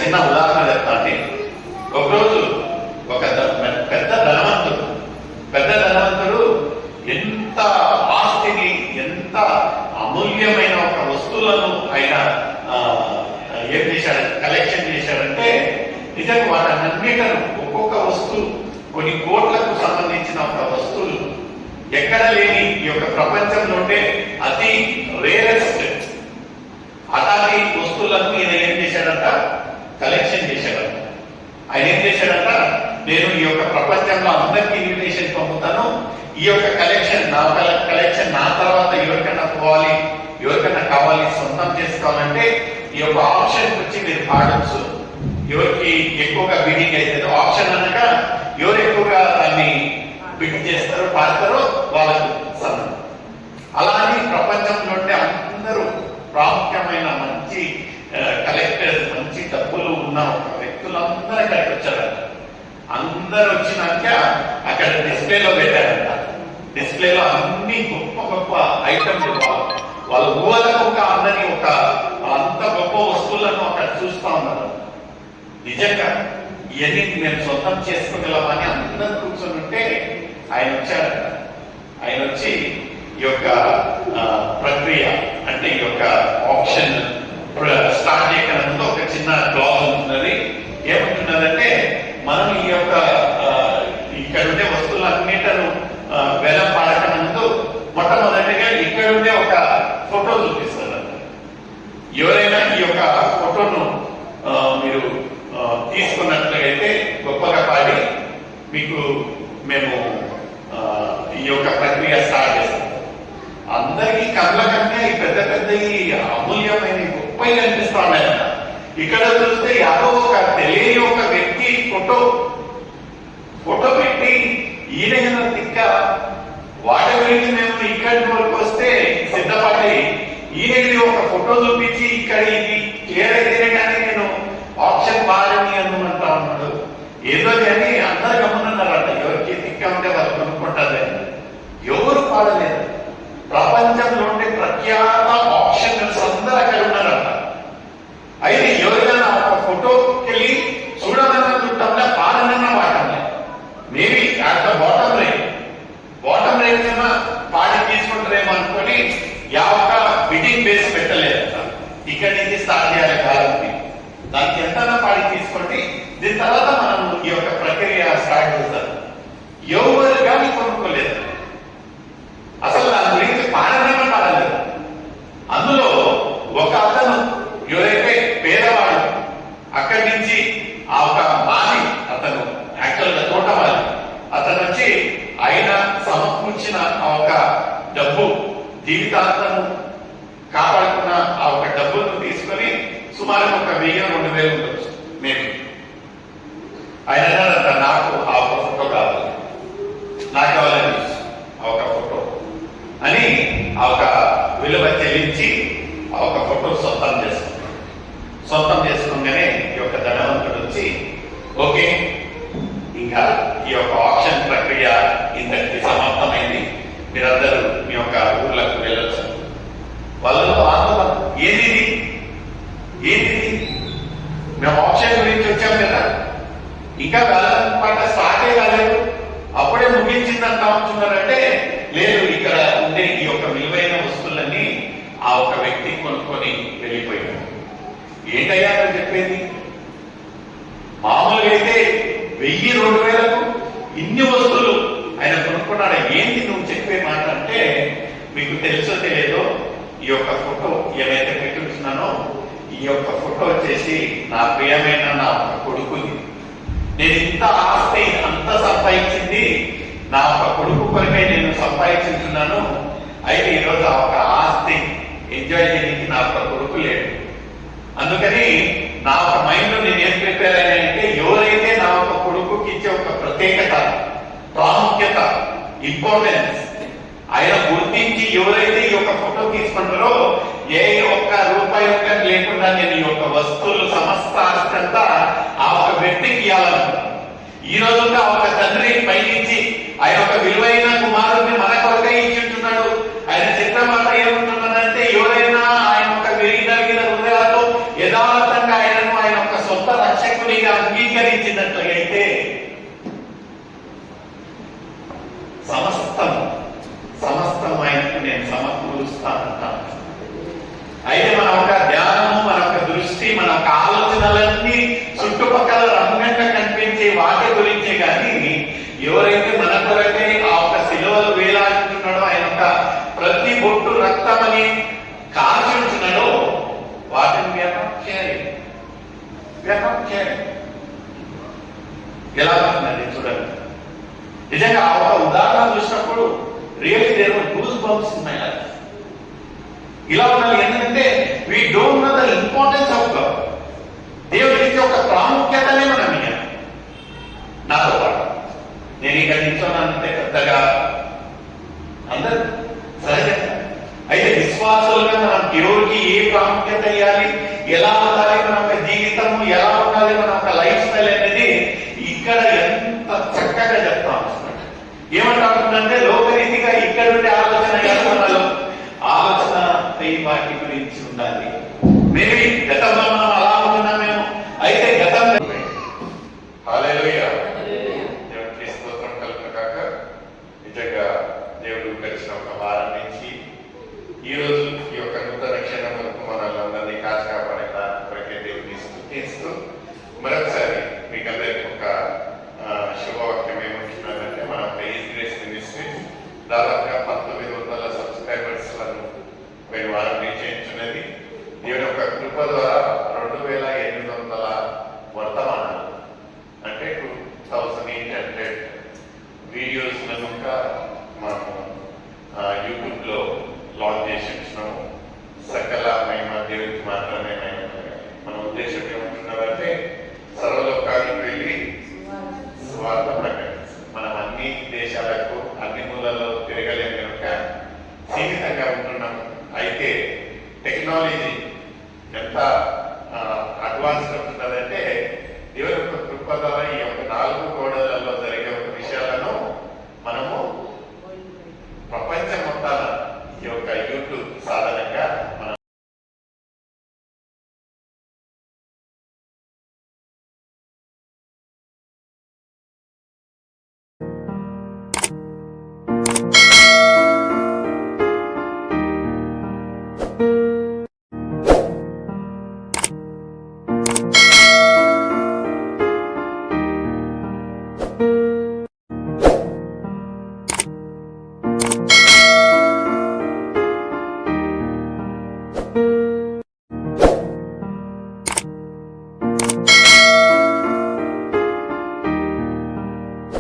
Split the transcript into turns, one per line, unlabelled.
చిన్న ఉదాహరణ చెప్తాండి. ఒకరోజు ఒక పెద్ద ధనవంతుడు ఎంత ఆస్తిని, ఎంత అమూల్యమైన ఒక వస్తువులను ఆయన ఏం చేశాడు, కలెక్షన్ చేశాడంటే నిజంగా వాటన్నిటిను ఒక్కొక్క వస్తువు కొన్ని కోట్లకు సంబంధించిన ఒక వస్తువులు ఎక్కడ లేని ఈ యొక్క ప్రపంచంలో ఉండే అతి రేరెస్ట్ అలాంటి వస్తువులను ఈయన ఏం చేశాడంట, కలెక్షన్ చేశాడంట. ఆయన ఏం చేశాడంట, నేను ఈ యొక్క ప్రపంచంలో అందరికీ ఇన్విటేషన్ పంపుతాను, ఈ యొక్క కలెక్షన్ నా తర్వాత ఎవరికైనా పోవాలి, ఎవరికైనా కావాలి, సొంతం చేసుకోవాలంటే ఈ యొక్క ఆప్షన్ వచ్చి మీరు పాడచ్చు, ఎవరికి ఎక్కువగా బిడ్డింగ్ అవుతుందో ఆప్షన్ అనగా ఎవరు ఎక్కువగా దాన్ని బిడ్ చేస్తారో పాడతారో వాళ్ళకు సొంతం. అలానే ప్రపంచంలో ఉండే అందరూ ప్రాముఖ్యమైన మంచి కలెక్టర్స్, మంచి డబ్బులు ఉన్న ఒక వ్యక్తులందరూ అక్కడికి వచ్చారంట. అందరు వచ్చినాక అక్కడ డిస్ప్లేలో పెట్టారంట. డిస్ప్లేలో అన్ని గొప్ప గొప్ప ఐటమ్స్, వాళ్ళ ఊహలకు ఒక అందని ఒక అంత గొప్ప వస్తువులను అక్కడ చూస్తా ఉన్నారు. నిజంగా ఇవన్నీ మేము సొంతం చేసుకోగలమని అందరూ కూర్చొని ఉంటే ఆయన వచ్చారంట. ఆయన వచ్చి ఈ యొక్క ప్రక్రియ అంటే ఈ యొక్క ఆప్షన్ స్టార్ట్ చేయకుండా ముందు ఒక చిన్న క్లాజ్ ఉంటున్నది. ఏమంటున్నదంటే, మనం ఈ యొక్క ఇక్కడ ఉండే వస్తువులన్నిటను వేలం పాడకన్నా ముందు మొట్టమొదటిగా ఇక్కడ ఉండే ఒక ఫోటో చూపిస్తారంట. ఎవరైనా ఈ యొక్క ఫోటోను మీరు తీసుకున్నట్లయితే గొప్పగా పాడి మీకు మేము ఈ యొక్క ప్రక్రియ స్టార్ట్ చేస్తాం. అందరికీ కళ్ళ కన్నా ఈ పెద్ద పెద్ద ఈ అమూల్యమైన గొప్పగా కనిపిస్తా ఉన్నాయన్న. ఇక్కడ చూస్తే యాదో ఒక తెలియని ఒక వ్యక్తి ఫోటో పెట్టి ఈయన తిక్క వాటి గురించి మేము ఇక్కడి వరకు వస్తే సిద్ధపడి ఈయనకి ఒక ఫోటో చూపించి ఇక్కడ ఇది క్లియర్ అయితేనే కానీ నేను ఆప్షన్ బాగాని అనుకుంటా ఉన్నాడు. ఏదో కానీ అందరు గమనున్నారట, ఎవరికి తిక్క ఉంటే వాళ్ళు కొనుక్కుంటారు. ఎవరు పాడలేదు. ప్రపంచంలో ఉండే ప్రఖ్యాత ఆప్షనల్స్ అందరూ అక్కడ ఉన్నారట. అయితే ఎవరైనా ఒక ఫోటోకి వెళ్ళి చూడాలన్న చుట్టంలో పాడనన్న పాటంలే, maybe at the bottom rate కన్నా పాడి తీసుకుంటారేమో అనుకొని ఒక్క బిడ్డింగ్ బేస్ పెట్టలేదట. ఇక్కడి నుంచి స్టార్ట్ చేయాలి కాలంకి, దానికి ఎంతనా పాడి తీసుకోండి, దీని తర్వాత మనం ఈ యొక్క ప్రక్రియ స్టార్ట్ చేస్తారు. ఎవరు కానీ కొనుక్కోలేదు, అసలు దాని గురించి పాడలేదు. అందులో ఒక అతను ఎవరైతే పేదవాడు అక్కడి నుంచి ఆ ఒక మాలి, అతను యాక్చువల్గా తోటమాలి, అతను వచ్చి ఆయన సమకూర్చిన ఆ ఒక డబ్బు జీవితాంతము కాపాడుకున్న ఆ ఒక డబ్బును తీసుకొని సుమారు ఒక 1000-2000 ఉండొచ్చు మేబీ. ఆయన అన్నాడంట, నాకు ఆ ఒక ఫోటో కావాలి, నాకు కావాలని ఆ ఒక ఫోటో అని ఆ ఒక విలువ చెల్లించి ఆ ఒక ఫోటో సొంతం చేసుకోగానే ఈ యొక్క ధనవంతుడు వచ్చి ఓకే, ఇంకా ఈ యొక్క ఆప్షన్ ప్రక్రియ ఇంతటికి సమాప్తమైంది, మీరందరూ మీ యొక్క ఊర్లకు వెళ్ళొచ్చు. వాళ్ళలో ఆందోళన, ఏంది మేము ఆప్షన్ గురించి వచ్చాం కదా, ఇంకా వేలం పాట స్టార్టే కాలేదు, అప్పుడే ముగించిందంటా ఉంటున్నారంటే లేదు, ఇక్కడ ఉండే ఈ యొక్క విలువైన వస్తువులన్నీ ఆ ఒక వ్యక్తి కొనుక్కొని వెళ్ళిపోయాడు. ఏంటయ్యా అని చెప్పేది, మామూలుగా అయితే 1000-2000 ఇన్ని వస్తువులు ఆయన కొనుక్కున్నాడు. ఏంటి నువ్వు చెప్పే మాట అంటే, మీకు తెలుసో తెలియదో ఈ యొక్క ఫోటో ఏమైతే పెట్టుకున్నానో ఈ యొక్క ఫోటో వచ్చేసి నా ప్రియమైన నా కొడుకుది. నేను ఇంత ఆస్తి అంత సంపాదించింది నా ఒక కొడుకు కొరకై నేను సంపాదించుతున్నాను. అయితే ఈరోజు ఆ ఒక ఆస్తి ఎంజాయ్ చేయడానికి నా ఒక కొడుకు లేడు. అందుకని నా ఒక మైండ్ లో నేను ఏం ప్రిపేర్ అయ్యానంటే, ఎవరైతే నా ఒక కొడుకుకి ఇచ్చే ఒక ప్రత్యేకత, ప్రాముఖ్యత, ఇంపార్టెన్స్ ఆయన గుర్తించి ఎవరైతే ఈ యొక్క ఫోటో తీసుకుంటారో ఏ ఒక్క రూపాయి లేకుండా నేను ఈ యొక్క వస్తువులు సమస్త ఆస్తి అంతా ఆ ఒక వ్యక్తికి ఇవ్వాలనుకుంటున్నాను. ఈ రోజుగా ఒక తండ్రి పైనుంచి ఆ యొక్క విలువైన కుమారుడిని మన కొరకై ఇచ్చుంటున్నాడు. ఆయన చిత్రమాట ఏముంటున్నాడంటే, ఎవరైనా ఆయన యొక్క విరిగిన హృదయాలతో యథార్థంగా ఆయన యొక్క సొంత రక్షకునిగా అంగీకరించినట్లయితే సమస్తం ఆయనకు నేను సమకూరుస్తానంటాను. అయితే మన ఒక ధ్యానము, మన ఒక దృష్టి, మన ఒక ఆలోచనలన్నీ చుట్టుపక్కల రంగంగా కనిపించే వాటి గురించే కానీ ఎవరైతే మన కొరకే ఆ ఒక శిలువలు వేలాడుతున్నాడో, ఆయన ఒక ప్రతి బొట్టు రక్తమని కాల్చుంటున్నాడో వాటిని వ్యాపారం ఎలా ఉంటుందండి చూడండి. నిజంగా ఆ ఒక ఉదాహరణ చూసినప్పుడు really there were goose bumps in my life. ఇలా ఉండాలి. ఎందుకంటే we don't know the importance of God. దేవుడికి ఒక ప్రాముఖ్యతనే మనం ఇయ్యాలి. నాతో పాటు నేను ఇక్కడ నిల్చున్నానంటే పెద్దగా అందరు సహజంగా. అయితే విశ్వాసులుగా మనం దేవుడికి ఏ ప్రాముఖ్యత ఇవ్వాలి, ఎలా ఉండాలి మన ఒక జీవితము, ఎలా ఉండాలి మన ఒక లైఫ్ స్టైల్ అనేది ఇక్కడ ఎంత చక్కగా చెప్తాం. ఏమంటామంటే లోకరీతిగా ఇక్కడ ఉండే ఆలోచన మనలో ఆలోచన వాటి గురించి ఉండాలి. మేబీ గతంలో మనం అలా ఉంటున్నామేమో. అయితే గతంలో హల్లెలూయా, దేవుడికి స్తోత్రం కలుగును గాక. నిజంగా దేవుడు గడిచిన ఒక వారం నుంచి ఈ రోజు ఈ యొక్క నూతన క్షణం వరకు మనల్ని కాచి కాపాడేలా కొరకే దేవుడిని స్తుతిస్తూ మరొకసారి మీకు అందరికీ ఒక శుభవాక్యం ఏమంటున్నానంటే, మన ఈజ్ గ్రేస్ మినిస్ట్రీస్ దాదాపుగా 1900 సబ్స్క్రైబర్స్ పోయిన వారం రీచ్ చేయించున్నది. దేవుని యొక్క కృప ద్వారా 2800 వర్తమానాలు అంటే 2800 వీడియోస్ కనుక మనము యూట్యూబ్లో లాంచ్ చేసి ఇచ్చినాము. సకల మహిమ దేవుడికి మాత్రమే మహిమ. మన ఉద్దేశం ఏమంటున్నారంటే సర్వలోకానికి వెళ్ళి సువార్త ప్రకటించాలి. మనం అన్ని దేశాలకు అన్ని మూలల్లో తిరగలేము కనుక సీమితంగా ఉంటున్నాము. అయితే టెక్నాలజీ ఎంత అడ్వాన్స్ ఉంటున్నదంటే దేవుని యొక్క కృప ద్వారా